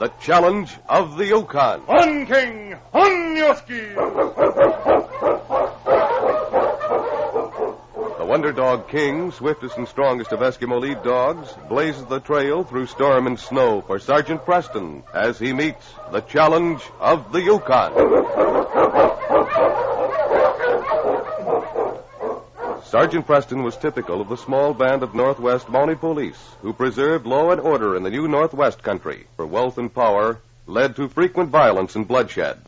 the challenge of the Yukon. On, King! On, Yoski! The Wonder Dog King, swiftest and strongest of Eskimo lead dogs, blazes the trail through storm and snow for Sergeant Preston as he meets the challenge of the Yukon. Sergeant Preston was typical of the small band of Northwest Mounted Police who preserved law and order in the new Northwest country, where wealth and power led to frequent violence and bloodshed.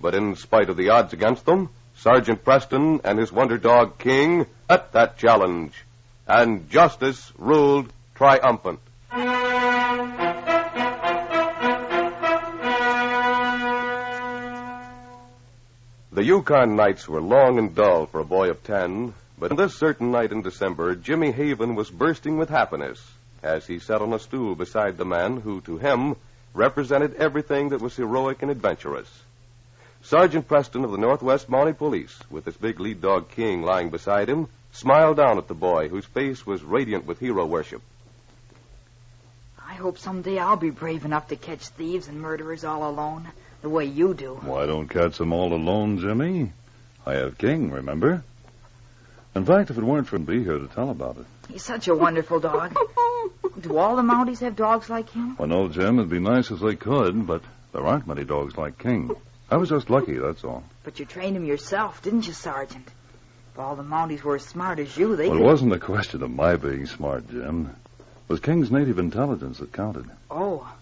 But in spite of the odds against them, Sergeant Preston and his Wonder Dog King met that challenge, and justice ruled triumphant. The Yukon nights were long and dull for a boy of 10, but on this certain night in December, Jimmy Haven was bursting with happiness as he sat on a stool beside the man who, to him, represented everything that was heroic and adventurous. Sergeant Preston of the Northwest Mounted Police, with his big lead dog King lying beside him, smiled down at the boy whose face was radiant with hero worship. I hope someday I'll be brave enough to catch thieves and murderers all alone, the way you do. Why don't catch them all alone, Jimmy? I have King, remember? In fact, if it weren't for him, be here to tell about it. He's such a wonderful dog. Do all the Mounties have dogs like him? Well, no, Jim, it'd be nice if they could, but there aren't many dogs like King. I was just lucky, that's all. But you trained him yourself, didn't you, Sergeant? If all the Mounties were as smart as you, they Well, could... it wasn't a question of my being smart, Jim. It was King's native intelligence that counted. Oh.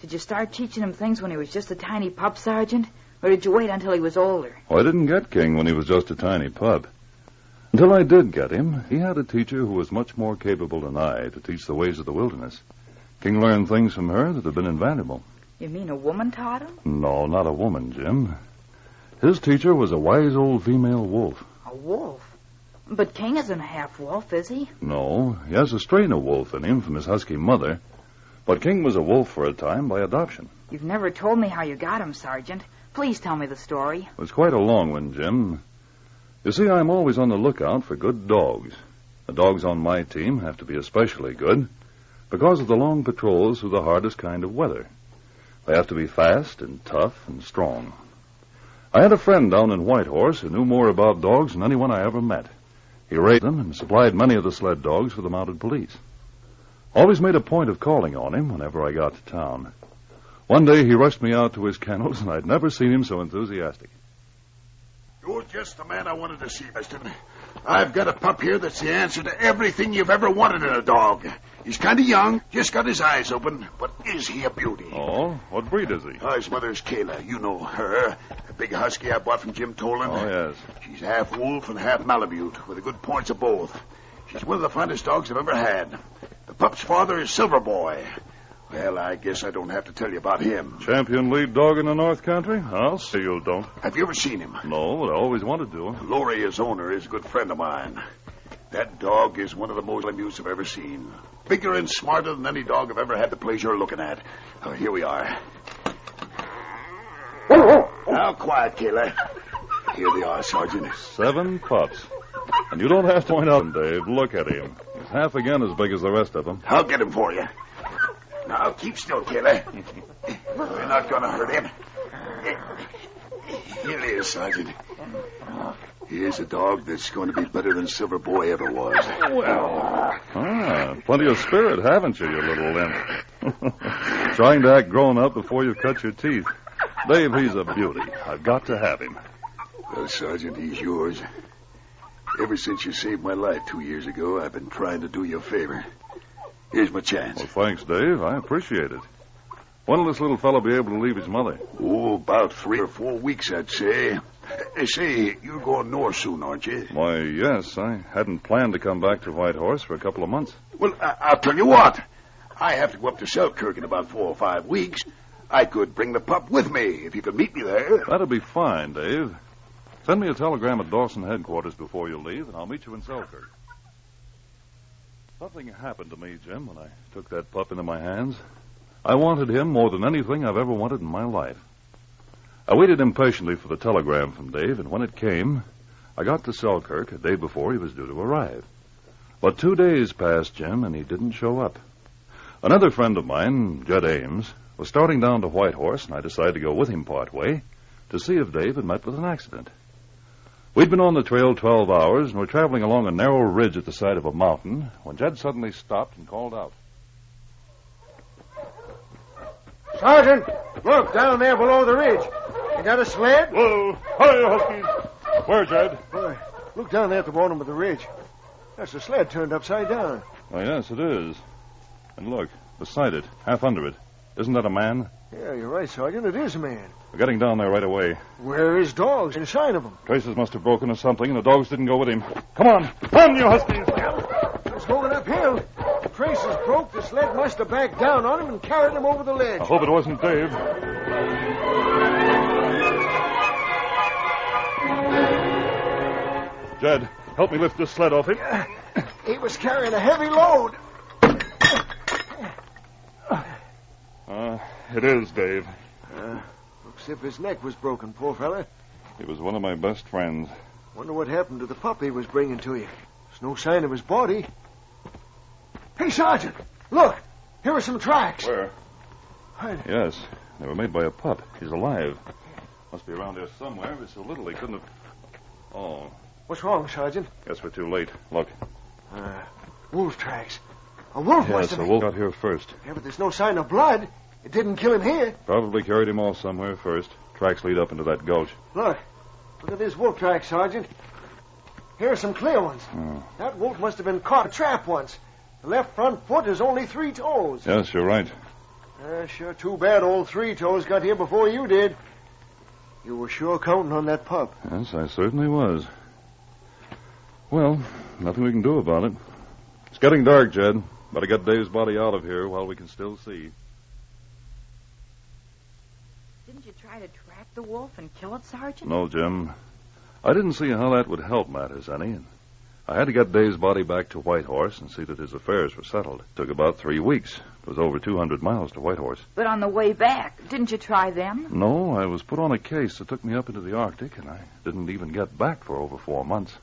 Did you start teaching him things when he was just a tiny pup, Sergeant? Or did you wait until he was older? Well, I didn't get King when he was just a tiny pup. Until I did get him, he had a teacher who was much more capable than I to teach the ways of the wilderness. King learned things from her that have been invaluable. You mean a woman taught him? No, not a woman, Jim. His teacher was a wise old female wolf. A wolf? But King isn't a half-wolf, is he? No, he has a strain of wolf in him from his husky mother. But King was a wolf for a time by adoption. You've never told me how you got him, Sergeant. Please tell me the story. It was quite a long one, Jim. You see, I'm always on the lookout for good dogs. The dogs on my team have to be especially good because of the long patrols through the hardest kind of weather. They have to be fast and tough and strong. I had a friend down in Whitehorse who knew more about dogs than anyone I ever met. He raised them and supplied many of the sled dogs for the mounted police. Always made a point of calling on him whenever I got to town. One day he rushed me out to his kennels, and I'd never seen him so enthusiastic. You're just the man I wanted to see, Preston. I've got a pup here that's the answer to everything you've ever wanted in a dog. He's kind of young, just got his eyes open, but is he a beauty? Oh, what breed is he? His mother's Kayla. You know her. A big husky I bought from Jim Tolan. Oh, yes. She's half wolf and half Malamute, with the good points of both. She's one of the finest dogs I've ever had. The pup's father is Silver Boy. Well, I guess I don't have to tell you about him. Champion lead dog in the North Country? I'll say you don't. Have you ever seen him? No, but I always wanted to. Lori, his owner, is a good friend of mine. That dog is one of the most Malamutes I've ever seen. Bigger and smarter than any dog I've ever had the pleasure of looking at. Oh, here we are. Now, quiet, Kayla. Here they are, Sergeant. 7 pups. And you don't have to point out him, Dave. Look at him. He's half again as big as the rest of them. I'll get him for you. Now, keep still, Kayla. We're not going to hurt him. Here he is, Sergeant. Here's a dog that's going to be better than Silver Boy ever was. Well, plenty of spirit, haven't you, you little limp? Trying to act grown up before you've cut your teeth. Dave, he's a beauty. I've got to have him. Well, Sergeant, he's yours. Ever since you saved my life 2 years ago, I've been trying to do you a favor. Here's my chance. Well, thanks, Dave. I appreciate it. When will this little fellow be able to leave his mother? Oh, about 3 or 4 weeks, I'd say. Say, you're going north soon, aren't you? Why, yes. I hadn't planned to come back to Whitehorse for a couple of months. Well, I'll tell you what. I have to go up to Selkirk in about 4 or 5 weeks. I could bring the pup with me if you could meet me there. That'd be fine, Dave. Send me a telegram at Dawson headquarters before you leave, and I'll meet you in Selkirk. Something happened to me, Jim, when I took that pup into my hands. I wanted him more than anything I've ever wanted in my life. I waited impatiently for the telegram from Dave, and when it came, I got to Selkirk a day before he was due to arrive. But 2 days passed, Jim, and he didn't show up. Another friend of mine, Jed Ames, was starting down to Whitehorse, and I decided to go with him part way to see if Dave had met with an accident. We'd been on the trail 12 hours, and were traveling along a narrow ridge at the side of a mountain when Jed suddenly stopped and called out. Sergeant, look, down there below the ridge. You got a sled? Whoa. Hi, Huskies. Where, Jed? Boy, look down there at the bottom of the ridge. That's the sled turned upside down. Oh, yes, it is. And look, beside it, half under it. Isn't that a man? Yeah, you're right, Sergeant. It is a man. We're getting down there right away. Where are his dogs? Any sign of them? Traces must have broken or something, and the dogs didn't go with him. Come on. On, you Huskies. It's going uphill. Traces broke. The sled must have backed down on him and carried him over the ledge. I hope it wasn't Dave. Jed, help me lift this sled off him. He was carrying a heavy load. It is Dave. Looks as if his neck was broken, poor fella. He was one of my best friends. Wonder what happened to the pup he was bringing to you. There's no sign of his body. Hey, Sergeant, look. Here are some tracks. Where? Hide. Yes, they were made by a pup. He's alive. Must be around here somewhere. He's so little he couldn't have... Oh. What's wrong, Sergeant? Guess we're too late. Look. Wolf tracks. A wolf must Yes, have... a wolf got here first. Yeah, but there's no sign of blood. It didn't kill him here. Probably carried him off somewhere first. Tracks lead up into that gulch. Look at this wolf track, Sergeant. Here are some clear ones. Oh. That wolf must have been caught in a trap once. The left front foot has only 3 toes. Yes, you're right. Sure too bad old 3 toes got here before you did. You were sure counting on that pup. Yes, I certainly was. Well, nothing we can do about it. It's getting dark, Jed. Better get Dave's body out of here while we can still see. Didn't you try to track the wolf and kill it, Sergeant? No, Jim. I didn't see how that would help matters any. And I had to get Dave's body back to Whitehorse and see that his affairs were settled. It took about 3 weeks. It was over 200 miles to Whitehorse. But on the way back, didn't you try them? No, I was put on a case that took me up into the Arctic, and I didn't even get back for over 4 months.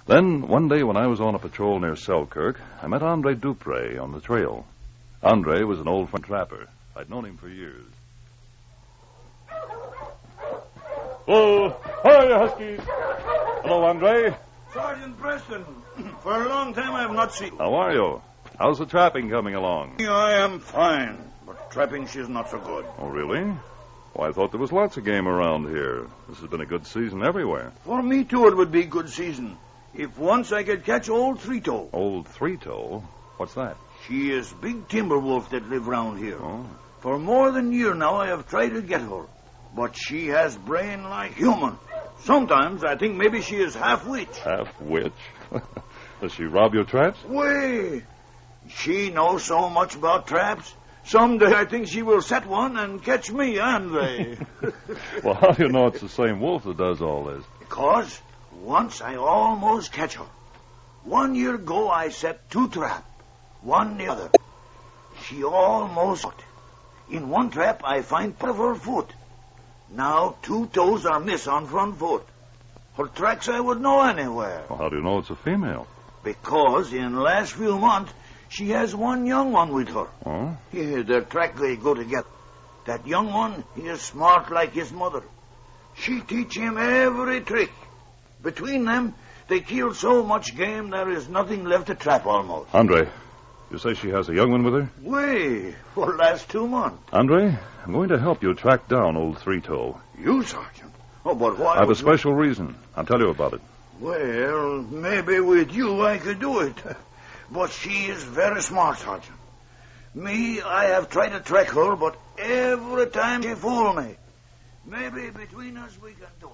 Then, one day when I was on a patrol near Selkirk, I met Andre Dupre on the trail. Andre was an old friend trapper. I'd known him for years. Whoa. Hi, Huskies. Hello, Andre. Sergeant Preston. For a long time I have not seen you. How are you? How's the trapping coming along? I am fine, but trapping she's not so good. Oh, really? Well, I thought there was lots of game around here. This has been a good season everywhere. For me, too, it would be good season. If once I could catch old 3-toe. Old 3-toe? What's that? She is big timber wolf that live round here. Oh. For more than a year now I have tried to get her. But she has brain like human. Sometimes I think maybe she is half witch. Half witch? Does she rob your traps? Way. She knows so much about traps. Someday I think she will set one and catch me, Andre. Well, how do you know it's the same wolf that does all this? Because once I almost catch her. 1 year ago I set 2 traps, one the other. She almost got. In one trap I find part of her foot. Now 2 toes are miss on front foot. Her tracks I would know anywhere. Well, how do you know it's a female? Because in the last few months she has one young one with her. Oh? Yeah, their track they go together. That young one, he is smart like his mother. She teach him every trick. Between them, they kill so much game there is nothing left to trap almost. Andre, you say she has a young one with her? Way, for the last 2 months. Andre, I'm going to help you track down old 3-toe. You, Sergeant? Oh, but why? I have a special reason. I'll tell you about it. Well, maybe with you I could do it. But she is very smart, Sergeant. Me, I have tried to track her, but every time she fool me. Maybe between us we can do it.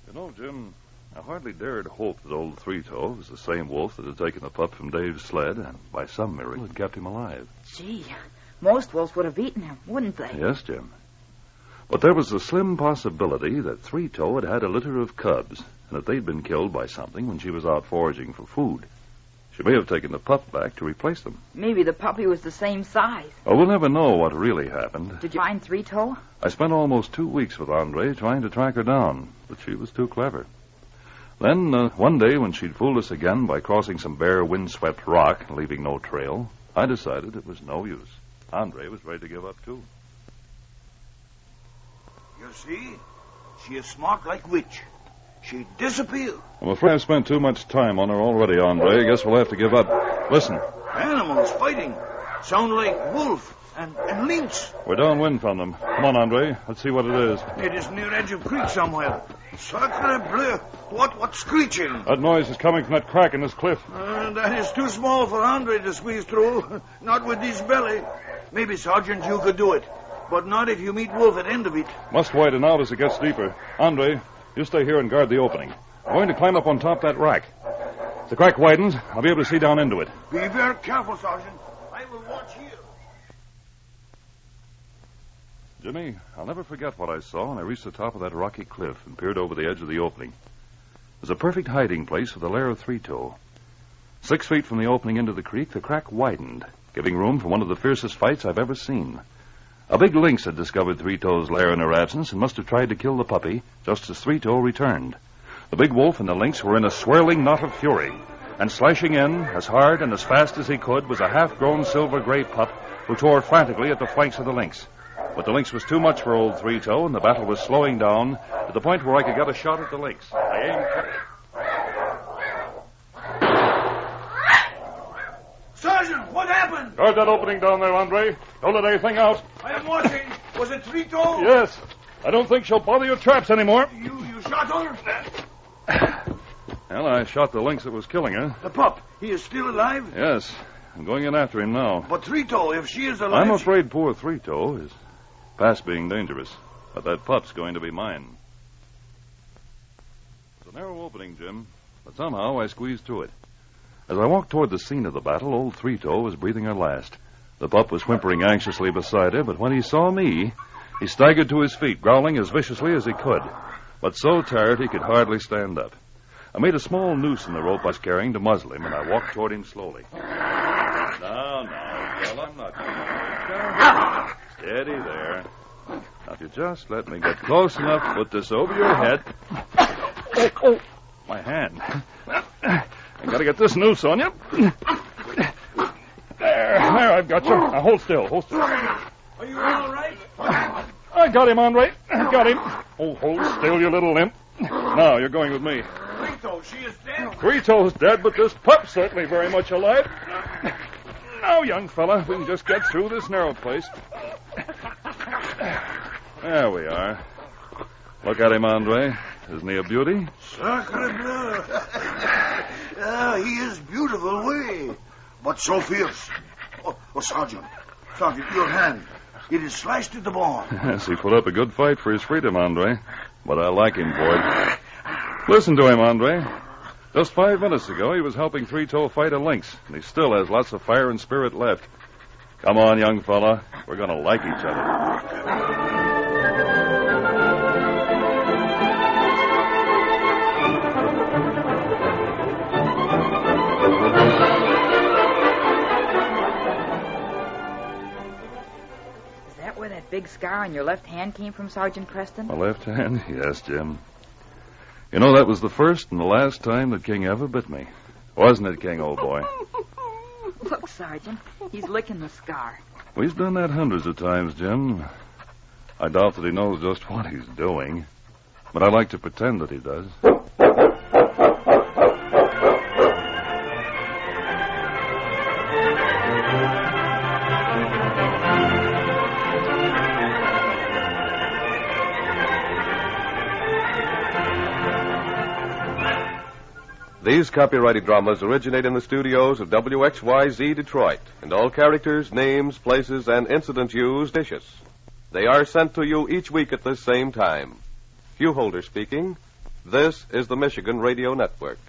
You know, Jim, I hardly dared hope that old 3-toe was the same wolf that had taken the pup from Dave's sled and by some miracle had kept him alive. Gee, most wolves would have eaten him, wouldn't they? Yes, Jim. But there was a slim possibility that 3-toe had had a litter of cubs and that they'd been killed by something when she was out foraging for food. She may have taken the pup back to replace them. Maybe the puppy was the same size. Oh, we'll never know what really happened. Did you find 3-toe? I spent almost 2 weeks with Andre trying to track her down, but she was too clever. Then, one day, when she'd fooled us again by crossing some bare, windswept rock, leaving no trail, I decided it was no use. Andre was ready to give up, too. You see? She is smart like witch. She disappeared. I'm afraid I've spent too much time on her already, Andre. I guess we'll have to give up. Listen. Animals fighting. Sound like wolf and lynx. We're downwind from them. Come on, Andre. Let's see what it is. It is near edge of creek somewhere. Sacre bleu. What's screeching? That noise is coming from that crack in this cliff. That is too small for Andre to squeeze through. Not with this belly. Maybe, Sergeant, you could do it. But not if you meet wolf at end of it. Must widen out as it gets deeper. Andre, you stay here and guard the opening. I'm going to climb up on top of that rack. If the crack widens, I'll be able to see down into it. Be very careful, Sergeant. I will watch here. Jimmy, I'll never forget what I saw when I reached the top of that rocky cliff and peered over the edge of the opening. It was a perfect hiding place for the lair of Three-Toe. 6 feet from the opening into the creek, the crack widened, giving room for one of the fiercest fights I've ever seen. A big lynx had discovered Three-Toe's lair in her absence and must have tried to kill the puppy just as Three-Toe returned. The big wolf and the lynx were in a swirling knot of fury, and slashing in as hard and as fast as he could was a half-grown silver-gray pup who tore frantically at the flanks of the lynx. But the lynx was too much for old Three-Toe, and the battle was slowing down to the point where I could get a shot at the lynx. I aimed... Sergeant, what happened? Guard that opening down there, Andre. Don't let anything out. I am watching. Was it Three-Toe? Yes. I don't think she'll bother your traps anymore. You shot her? Well, I shot the lynx that was killing her. The pup, he is still alive? Yes. I'm going in after him now. But Three-Toe, if she is alive... I'm afraid poor Three-Toe is past being dangerous. But that pup's going to be mine. It's a narrow opening, Jim. But somehow I squeezed through it. As I walked toward the scene of the battle, old Three-Toe was breathing her last. The pup was whimpering anxiously beside her, but when he saw me, he staggered to his feet, growling as viciously as he could, but so tired he could hardly stand up. I made a small noose in the rope I was carrying to muzzle him, and I walked toward him slowly. Now, well, I'm not going to hurt you. Steady there. Now, if you just let me get close enough to put this over your head. Oh, my hand. I gotta get this noose on you. There, I've got you. Now, hold still. Are you all right? I got him, Andre. I got him. Oh, hold still, you little imp. Now, you're going with me. Three-Toe, she is dead? Three-Toe's dead, but this pup's certainly very much alive. Now, young fella, we can just get through this narrow place. There we are. Look at him, Andre. Isn't he a beauty? Sacre bleu. He is beautiful, way. But so fierce. Oh, Sergeant, your hand. It is slashed to the bone. Yes, he put up a good fight for his freedom, Andre. But I like him for it. Listen to him, Andre. Just 5 minutes ago, he was helping Three-Toe fight a lynx, and he still has lots of fire and spirit left. Come on, young fella. We're going to like each other. Where that big scar on your left hand came from, Sergeant Preston? My left hand? Yes, Jim. You know, that was the first and the last time that King ever bit me. Wasn't it, King, old boy? Look, Sergeant. He's licking the scar. Well, he's done that hundreds of times, Jim. I doubt that he knows just what he's doing. But I like to pretend that he does. These copyrighted dramas originate in the studios of WXYZ Detroit, and all characters, names, places, and incidents used fictitious. They are sent to you each week at this same time. Hugh Holder speaking. This is the Michigan Radio Network.